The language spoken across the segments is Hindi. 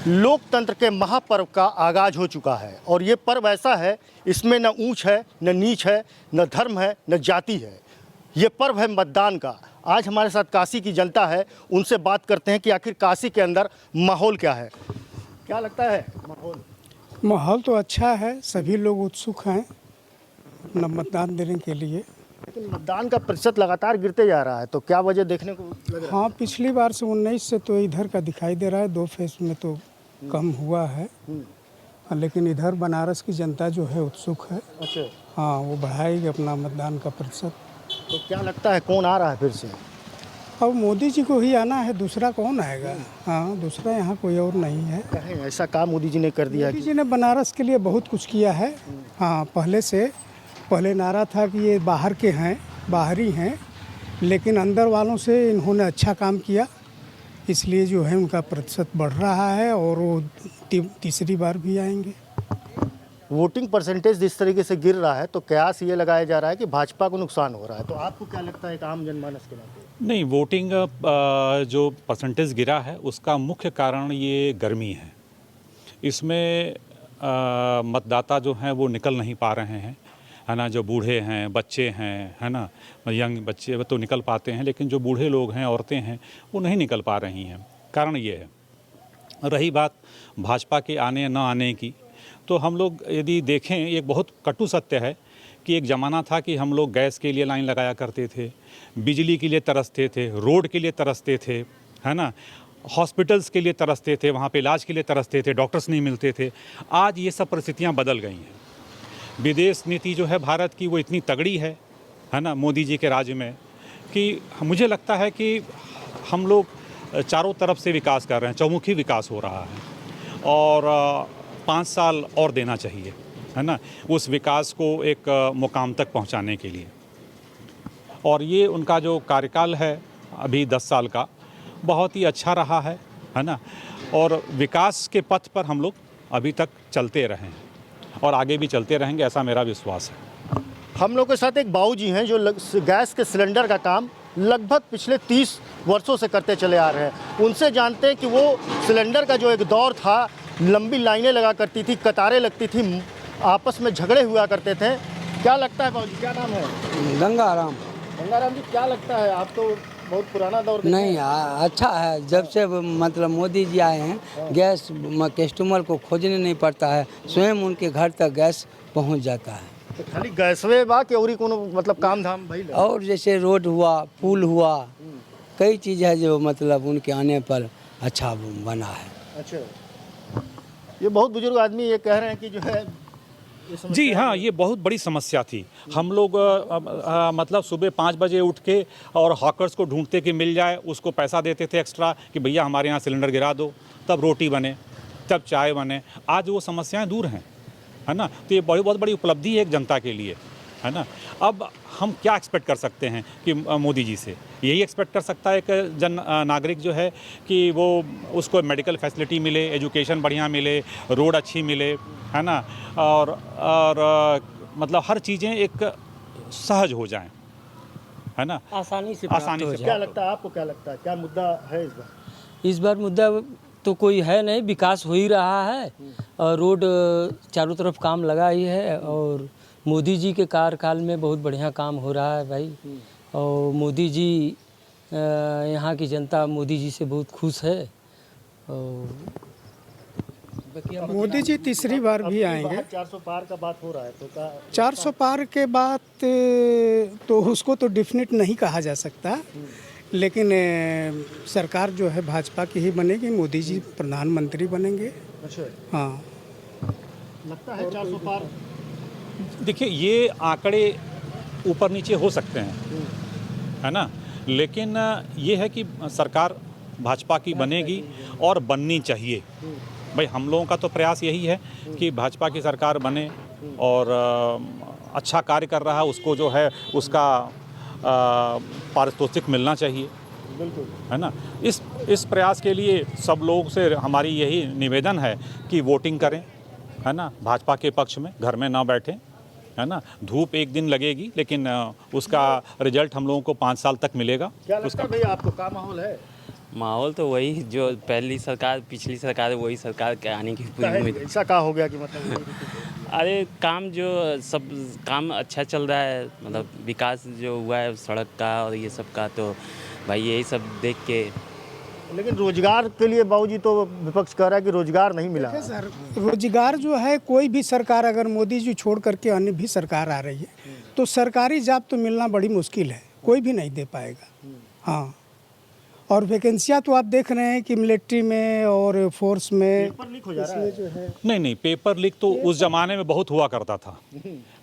लोकतंत्र के महापर्व का आगाज हो चुका है और ये पर्व ऐसा है, इसमें न ऊंच है, न नीच है, न धर्म है, न जाति है। ये पर्व है मतदान का। आज हमारे साथ काशी की जनता है, उनसे बात करते हैं कि आखिर काशी के अंदर माहौल क्या है। क्या लगता है माहौल तो अच्छा है, सभी लोग उत्सुक हैं अपना मतदान देने के लिए। लेकिन मतदान का प्रतिशत लगातार गिरते जा रहा है, तो क्या वजह देखने को लग रहा है? हाँ, पिछली बार से 19 से तो इधर का दिखाई दे रहा है, 2 फेज में तो कम हुआ है, लेकिन इधर बनारस की जनता जो है उत्सुक है। अच्छा, हाँ, वो बढ़ाएगी अपना मतदान का प्रतिशत। तो क्या लगता है कौन आ रहा है फिर से? अब मोदी जी को ही आना है, दूसरा कौन आएगा? हाँ, दूसरा यहाँ कोई और नहीं है। कहें ऐसा काम मोदी जी ने कर दिया मोदी जी ने बनारस के लिए बहुत कुछ किया है। हाँ, पहले नारा था कि ये बाहर के हैं, बाहरी हैं, लेकिन अंदर वालों से इन्होंने अच्छा काम किया, इसलिए जो है उनका प्रतिशत बढ़ रहा है और वो तीसरी बार भी आएंगे। वोटिंग परसेंटेज जिस तरीके से गिर रहा है, तो कयास ये लगाया जा रहा है कि भाजपा को नुकसान हो रहा है। तो आपको क्या लगता है एक आम जनमानस के नाते? नहीं, वोटिंग जो परसेंटेज गिरा है उसका मुख्य कारण ये गर्मी है। इसमें मतदाता जो हैं वो निकल नहीं पा रहे हैं, है ना। जो बूढ़े हैं, बच्चे हैं, है ना, यंग बच्चे तो निकल पाते हैं, लेकिन जो बूढ़े लोग हैं, औरतें हैं, वो नहीं निकल पा रही हैं। कारण ये है। रही बात भाजपा के आने न आने की, तो हम लोग यदि देखें, एक बहुत कटु सत्य है कि एक ज़माना था कि हम लोग गैस के लिए लाइन लगाया करते थे, बिजली के लिए तरसते थे, रोड के लिए तरसते थे, है ना, हॉस्पिटल्स के लिए तरसते थे, वहाँ पे इलाज के लिए तरसते थे, डॉक्टर्स नहीं मिलते थे। आज ये सब परिस्थितियाँ बदल गई हैं। विदेश नीति जो है भारत की वो इतनी तगड़ी है ना, मोदी जी के राज्य में, कि मुझे लगता है कि हम लोग चारों तरफ से विकास कर रहे हैं, चौमुखी विकास हो रहा है और 5 साल और देना चाहिए, है ना, उस विकास को एक मुकाम तक पहुंचाने के लिए। और ये उनका जो कार्यकाल है अभी 10 साल का, बहुत ही अच्छा रहा है ना, और विकास के पथ पर हम लोग अभी तक चलते रहे हैं और आगे भी चलते रहेंगे, ऐसा मेरा विश्वास है। हम लोग के साथ एक बाबूजी हैं जो गैस के सिलेंडर का काम लगभग पिछले 30 वर्षों से करते चले आ रहे हैं। उनसे जानते हैं कि वो सिलेंडर का जो एक दौर था, लंबी लाइनें लगा करती थी, कतारें लगती थी, आपस में झगड़े हुआ करते थे। क्या लगता है बाबूजी, क्या नाम है? गंगाराम। गंगाराम जी, क्या लगता है, आप तो बहुत पुराना दौर नहीं, अच्छा है। जब से मतलब मोदी जी आए हैं, गैस कस्टमर को खोजने नहीं पड़ता है, स्वयं उनके घर तक गैस पहुंच जाता है। तो खाली गैसवे बा कि और कोनो मतलब काम धाम भाई? और जैसे रोड हुआ, पुल हुआ, कई चीज़ है जो मतलब उनके आने पर अच्छा बना है। अच्छा, ये बहुत बुजुर्ग आदमी ये कह रहे हैं कि जो है जी हाँ, ये बहुत बड़ी समस्या थी। हम लोग मतलब सुबह 5 बजे उठ के और हॉकर्स को ढूंढते कि मिल जाए, उसको पैसा देते थे एक्स्ट्रा कि भैया हमारे यहाँ सिलेंडर गिरा दो, तब रोटी बने, तब चाय बने। आज वो समस्याएं दूर हैं, है ना। तो ये बहुत बड़ी उपलब्धि है एक जनता के लिए, है ना। अब हम क्या एक्सपेक्ट कर सकते हैं कि मोदी जी से? यही एक्सपेक्ट कर सकता है एक नागरिक जो है कि वो उसको मेडिकल फैसिलिटी मिले, एजुकेशन बढ़िया मिले, रोड अच्छी मिले, है ना, और मतलब हर चीज़ें एक सहज हो जाएं, है ना, आसानी से क्या लगता है आपको, क्या लगता है क्या मुद्दा है इस बार? इस बार मुद्दा तो कोई है नहीं, विकास हो ही रहा है और रोड चारों तरफ काम लगा ही है और मोदी जी के कार्यकाल में बहुत बढ़िया काम हो रहा है भाई। और मोदी जी, यहाँ की जनता मोदी जी से बहुत खुश है। और मोदी जी तीसरी बार भी आएंगे। 400 पार का बात हो रहा है, तो 400 पार के बाद तो उसको तो डिफिनिट नहीं कहा जा सकता, लेकिन सरकार जो है भाजपा की ही बनेगी, मोदी जी प्रधानमंत्री बनेंगे। अच्छा, हाँ, लगता है 400 पार। देखिए, ये आंकड़े ऊपर नीचे हो सकते हैं, है ना, लेकिन ये है कि सरकार भाजपा की बनेगी और बननी चाहिए। भाई हम लोगों का तो प्रयास यही है कि भाजपा की सरकार बने और अच्छा कार्य कर रहा है उसको जो है उसका पारितोषिक मिलना चाहिए, बिल्कुल, है ना। इस प्रयास के लिए सब लोग से हमारी यही निवेदन है कि वोटिंग करें, है ना, भाजपा के पक्ष में, घर में ना बैठें, है ना। धूप एक दिन लगेगी, लेकिन उसका रिजल्ट हम लोगों को 5 साल तक मिलेगा। क्या लगता है भैया आपको, क्या माहौल है? माहौल तो वही जो पहली सरकार पिछली सरकार वही सरकार के आने की पूरी उम्मीद। ऐसा क्या हो गया कि मतलब अरे काम जो सब काम अच्छा चल रहा है, मतलब विकास जो हुआ है सड़क का और ये सब का, तो भाई यही सब देख के। लेकिन रोजगार के लिए बाबूजी तो विपक्ष कह रहा है कि रोजगार नहीं मिला। देखिए सर, रोजगार जो है कोई भी सरकार, अगर मोदी जी छोड़ करके अन्य भी सरकार आ रही है तो सरकारी जॉब तो मिलना बड़ी मुश्किल है, कोई भी नहीं दे पाएगा। हाँ, और वैकेंसियाँ तो आप देख रहे हैं कि मिलिट्री में और फोर्स में पेपर लीक हो जा रहा है। जो है नहीं, पेपर लीक तो उस ज़माने में बहुत हुआ करता था,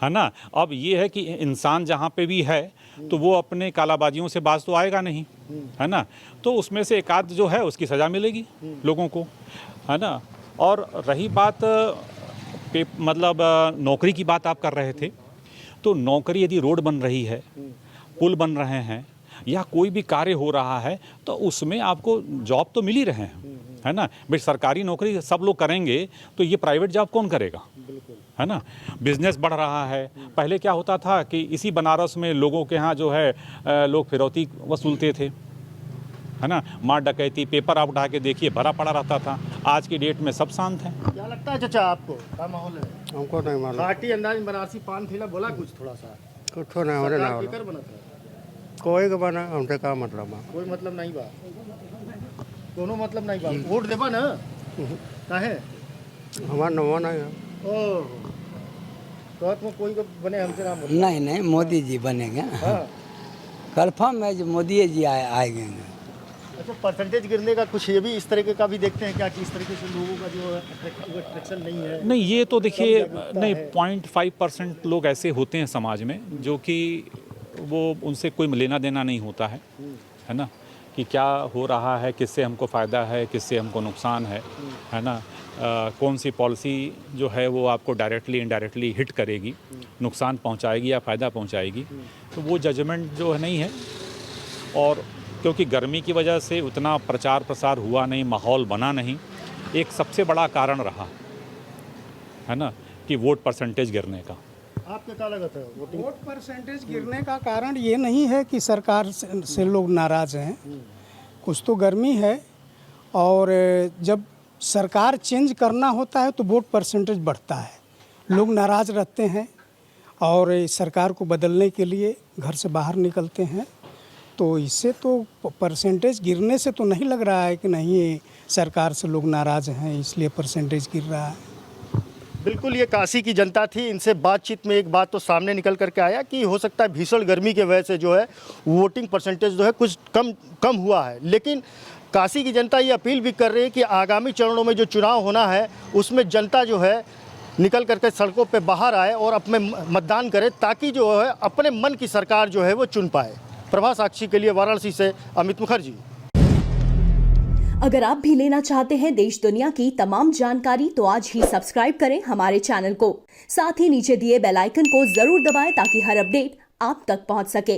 है ना। अब ये है कि इंसान जहाँ पे भी है तो वो अपने कालाबाजियों से बाज तो आएगा नहीं, है ना। तो उसमें से एक आध जो है उसकी सज़ा मिलेगी लोगों को, है ना। और रही बात मतलब नौकरी की बात आप कर रहे थे, तो नौकरी यदि रोड बन रही है, पुल बन रहे हैं या कोई भी कार्य हो रहा है तो उसमें आपको जॉब तो मिल ही रहे हैं, है ना। भाई सरकारी नौकरी सब लोग करेंगे तो ये प्राइवेट जॉब कौन करेगा, है ना। बिजनेस बढ़ रहा है। पहले क्या होता था कि इसी बनारस में लोगों के यहाँ जो है लोग फिरौती वसूलते थे, है ना। मार डकैती, पेपर आप उठा के देखिए भरा पड़ा रहता था। आज की डेट में सब शांत हैं। क्या लगता है चाचा आपको, क्या माहौल है? हमको नहीं मालूम, घाटी अंदाज में बनारसी पान ठेला बोला कुछ थोड़ा सा कुछ नहीं हमरे ना सरकार होला। केकर बनत है? कोई के बना हमसे का मतलब बा। कोई मतलब नहीं बा, दोनों मतलब नहीं बा। वोट देबा ना काहे? हमार नवा नहीं है। ओह, तो में कोई को बने हमसे नाम बोलो। नहीं मोदी जी बनेंगे, हाँ। कन्फर्म है जो मोदी जी आएंगे। अच्छा, परसेंटेज गिरने का कुछ ये भी इस तरीके का भी देखते हैं क्या कि इस तरीके से लोगों का जो है अट्रैक्शन नहीं है? नहीं, ये तो देखिए, कम जागरूकता नहीं है। 0.5% लोग ऐसे होते हैं समाज में जो कि वो उनसे कोई लेना देना नहीं होता है ना, कि क्या हो रहा है, किससे हमको फ़ायदा है, किससे हमको नुकसान है ना। कौन सी पॉलिसी जो है वो आपको डायरेक्टली इनडायरेक्टली हिट करेगी, नुकसान पहुंचाएगी या फ़ायदा पहुंचाएगी, तो वो जजमेंट जो है नहीं है। और क्योंकि गर्मी की वजह से उतना प्रचार प्रसार हुआ नहीं, माहौल बना नहीं, एक सबसे बड़ा कारण रहा है ना कि वोट परसेंटेज गिरने का। आपके क्या लगता है वोटिंग? वोट परसेंटेज गिरने का कारण ये नहीं है कि सरकार से लोग नाराज़ हैं, कुछ तो गर्मी है। और जब सरकार चेंज करना होता है तो वोट परसेंटेज बढ़ता है, लोग नाराज़ रहते हैं और इस सरकार को बदलने के लिए घर से बाहर निकलते हैं। तो इससे तो परसेंटेज गिरने से तो नहीं लग रहा है कि नहीं सरकार से लोग नाराज़ हैं इसलिए परसेंटेज गिर रहा है। बिल्कुल, ये काशी की जनता थी। इनसे बातचीत में एक बात तो सामने निकल करके आया कि हो सकता है भीषण गर्मी के वजह से जो है वोटिंग परसेंटेज जो है कुछ कम हुआ है। लेकिन काशी की जनता ये अपील भी कर रही है कि आगामी चरणों में जो चुनाव होना है उसमें जनता जो है निकल करके सड़कों पे बाहर आए और अपने मतदान करे, ताकि जो है अपने मन की सरकार जो है वो चुन पाए। प्रभा साक्षी के लिए वाराणसी से अमित मुखर्जी। अगर आप भी लेना चाहते हैं देश दुनिया की तमाम जानकारी तो आज ही सब्सक्राइब करें हमारे चैनल को। साथ ही नीचे दिए बेल आइकन को जरूर दबाएं ताकि हर अपडेट आप तक पहुंच सके।